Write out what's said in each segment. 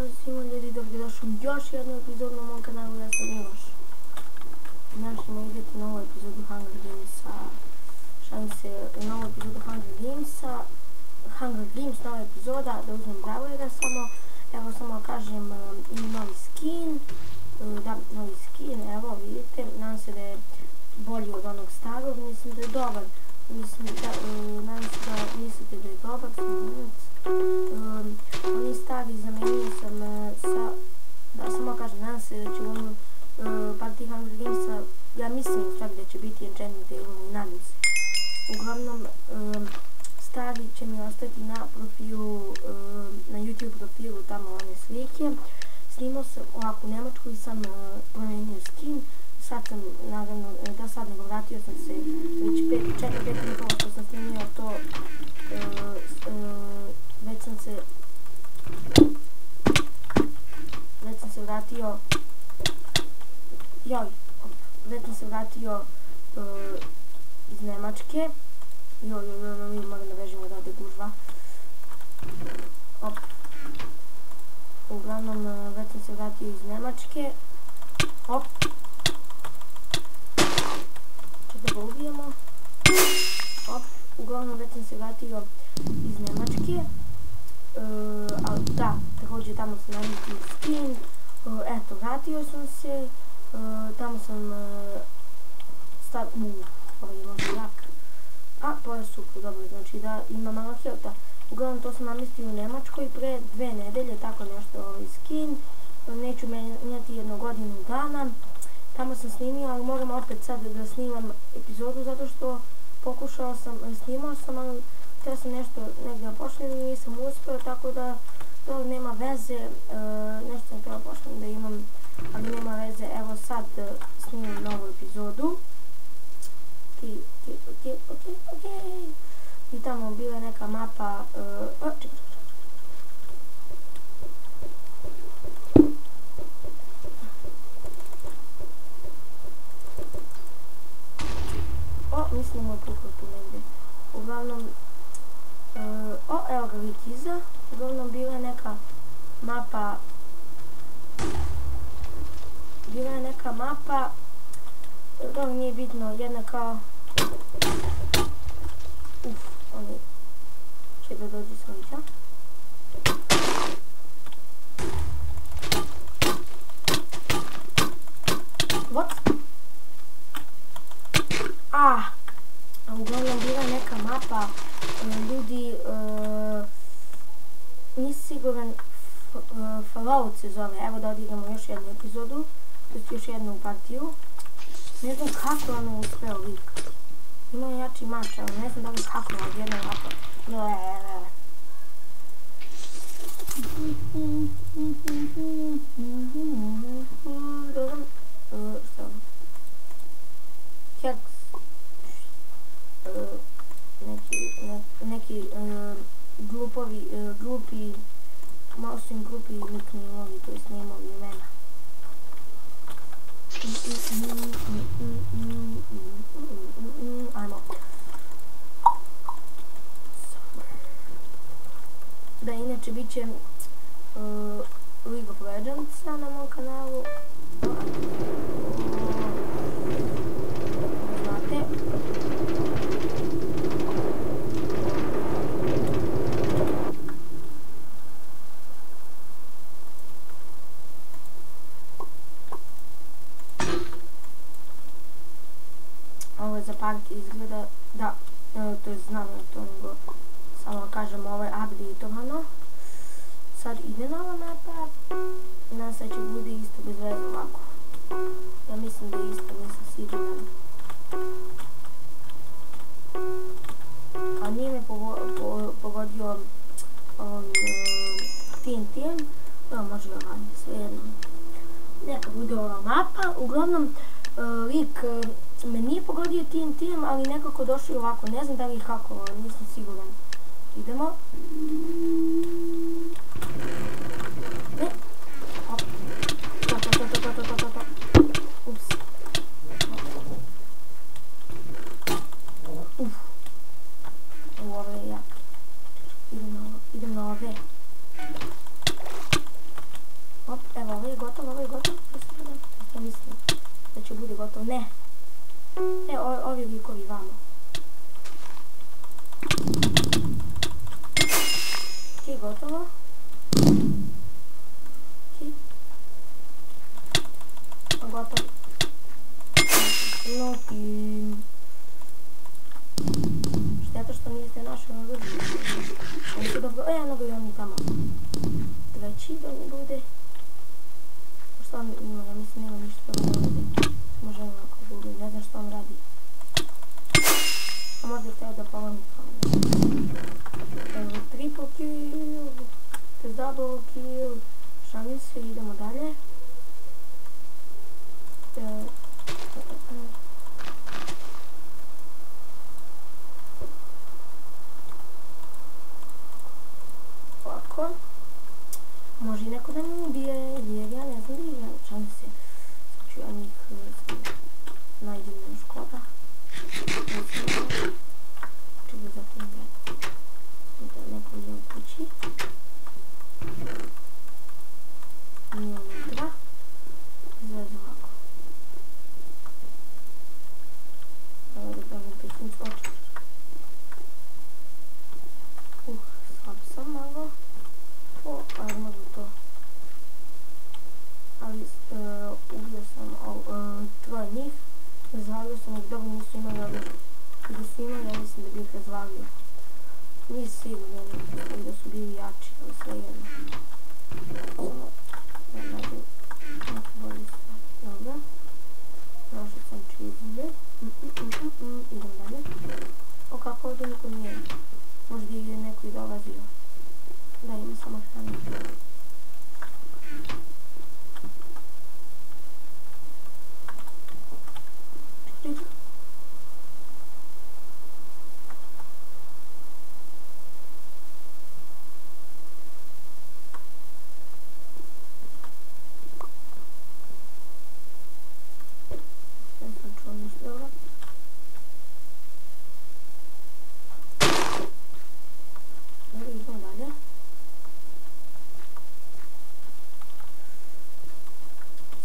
Pozdrav svima ljudi, dobrodošli u još jednu epizodu na mom kanalu, ja sam Miloš. Danas ćemo igrati novu epizodu Hunger Gamesa. Šalim se, novu epizodu Hunger Gamesa. Hunger Games, nova epizoda, da uzmem Bravojera samo. Evo samo kažem, ima novi skin. Da, novi skin, evo vidite, nadam se da je bolji od onog starog, mislim da je dobar. Nadam se da mislite da je dobar, oni stari zamenio sam sa, da samo kažem, nadam se da će u ovom partiji Hunger Gamesa, ja mislim u stvari da će biti Enchanting Table i nadam se. Uglavnom, stari će mi ostati na profilu, na YouTube profilu, tamo one slike. Snimao sam ovako u Njemačkoj, sam promenio skin. Sad sam, naravno, da sad nego vratio sam se, već 4-5 minuta što sam snimio to, već sam se vratio, iz Njemačke. Moram da bežim odavde, gužva. Uglavnom, već sam se vratio iz Njemačke. Da ga ubijemo. Uglavnom već sam se vratio iz Njemačke. Ali da, također tamo sam namestio skin. Eto, vratio sam se. Tamo sam ovaj je možda jak. A, to je super, dobro, znači da ima malo helta. Uglavnom to sam namestio u Njemačkoj pre 2 nedelje, tako nešto ovaj skin. Neću menjati 1 godinu dana. Tamo sam snimio, ali moram opet sad da snimam epizodu zato što snimao sam, ali htio sam nešto negdje pošljem i nisam uspio, tako da to nema veze, nešto sam htio pošljem da imam, ali nema veze. Evo sad snimam novu epizodu. Okej. I tamo bila neka mapa, mislim moj pukao tu negdje. Uglavnom, evo ga lik iza. Uglavnom bila je neka mapa, dobro nije bitno, jedna kao, oni će da dođe sliđa. What? Uglavnom bila je neka mapa, ljudi, nisam siguran, Fallout se zove, evo da odigramo još jednu epizodu, to je još jednu partiju. Ne znam kako je ono uspeo lik, imao je jači mač, ali ne znam da li kako je od jedna mapa. Neki glupi, malo su im glupi nicknameovi, to jest nameovi imena. Ajmo. Da, inače bit će League of Legends na mom kanalu. Znate. Ovo je za park izgleda, da, to je znam na to, nego samo kažem, ovo je updateovano. Sad ide nova mapa, nadam se da će bude isto bez veze ovako. Ja mislim da je isto, nisam siguran. A nije me pogodio TNT-em, može ga raditi, svejedno. Neka bude ova mapa, uglavnom lik me nije pogodio TNT-em, ali nekako došao ovako, ne znam da li je hakovao, nisam siguran. Idemo. Ups. Ovo je jak. Idem na ove. kući da mi bude. Šta on ima, ja mislim nema ništa da mi bude. Može onako bude, ne znam što on radi. A možda je htio da polomi kao. Triple kill, to je double kill. Šalim se, idemo dalje. Ovako. Može i neko da mi ubije, jer ja ne znam da igram, šalim se. Sad ću ja njih najdem na Škoda. Čega zato ne gledam. Da neko nije u kući. Nije unutra. Izgleda ovako. Evo da mi pesim skočiti. Slab sam malo. Ali mogu to. Ali ubio sam troje njih. Razvalio sam ih, dobro nisu imali ovdje. Da su imali, ja mislim da bi ih razvalio. Nije sigurno da su bili jači, ali sve jedno. Samo da nađem neki bolji stvar. Dobro. Našao sam čizme. Idem dalje. O, kako ovdje niko nije. Možda je neko i dolazio. Da, ima samo hranu.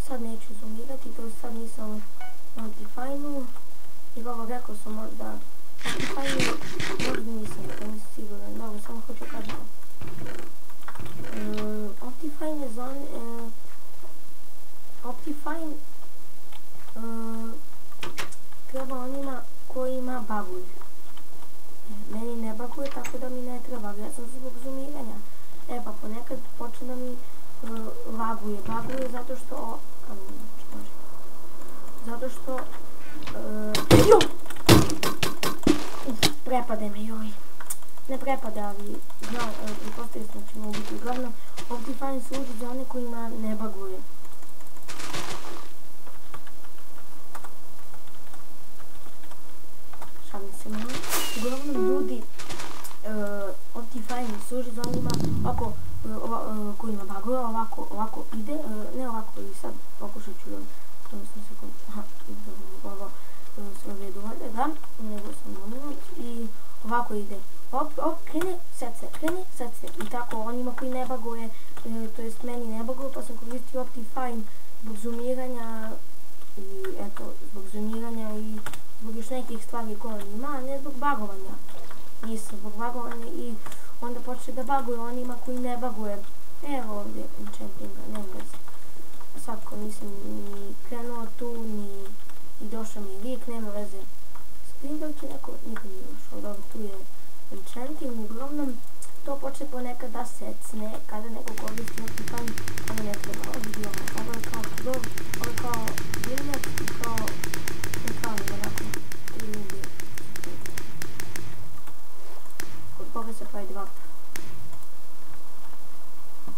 Sad neću zoomirati, to sad nisam na Optifine-u, jer ovo rekao sam možda Optifine-u, možda nisam, to nisam siguran, dobro, samo hoću kažem. Optifine je za Optifine treba onima kojima baguju. Meni ne baguje, tako da mi ne treba, ja sam zbog zoomiranja. Pa ponekad počne da mi laguje zato što prepade me, joj. Ne prepade, ali znam, pretpostavio sam da ćemo biti. Uglavnom, Optifine služi za one kojima ne baguje. Šalim se malo. Uglavnom, ljudi, Optifine služi za onima kojima baguje, ovako ide, ne ovako i sad pokušat ću ovo sve vedu ovdje, da, nego sam moment i ovako ide, krene, sad se, i tako onima koji ne baguje, to jest meni ne baguje, pa sam koristio Optifine zbog zoomiranja i eto, zbog zoomiranja i zbog još nekih stvari koje on ima, a ne zbog bagovanja. Nisam zbog bagovanja i onda počne da baguje onima koji ne baguje. Evo ovdje enchantinga, nema veze. Svakako nisam ni krenuo tu, ni došao mi lik, nema veze. Sprintovći niko nije došao, dobro, tu je enchanting, uglavnom to počne ponekad da secne, kada neko koristi Optifine, kada ne treba, ovdje je ovo je kao kudov, ovo je kao bilnet, kao onako, kod koga se pravi dva.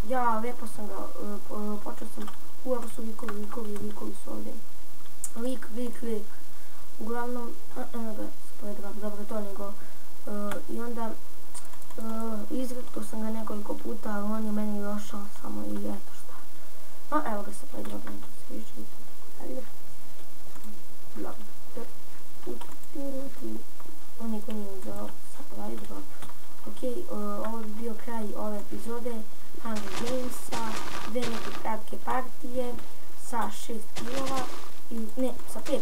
Ja, lijepo sam ga, počeo sam, evo su likovi su ovdje. Lik. Uglavnom, dobro to nego. I onda, izrekao sam ga nekoliko puta, ali on je meni došao samo i eto šta. Evo ga se pravi dobro, neću se više i tako dalje. On niko nije uzeo sa pravi dobro. Ok, ovo bi bio kraj ove epizode Hunger Gamesa, dve neke kratke partije sa 6 kilova, ne, sa 5,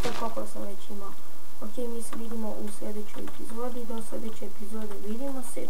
to koliko sam već imao. Ok, mi se vidimo u sljedećoj epizodi, do sljedeće epizode vidimo se.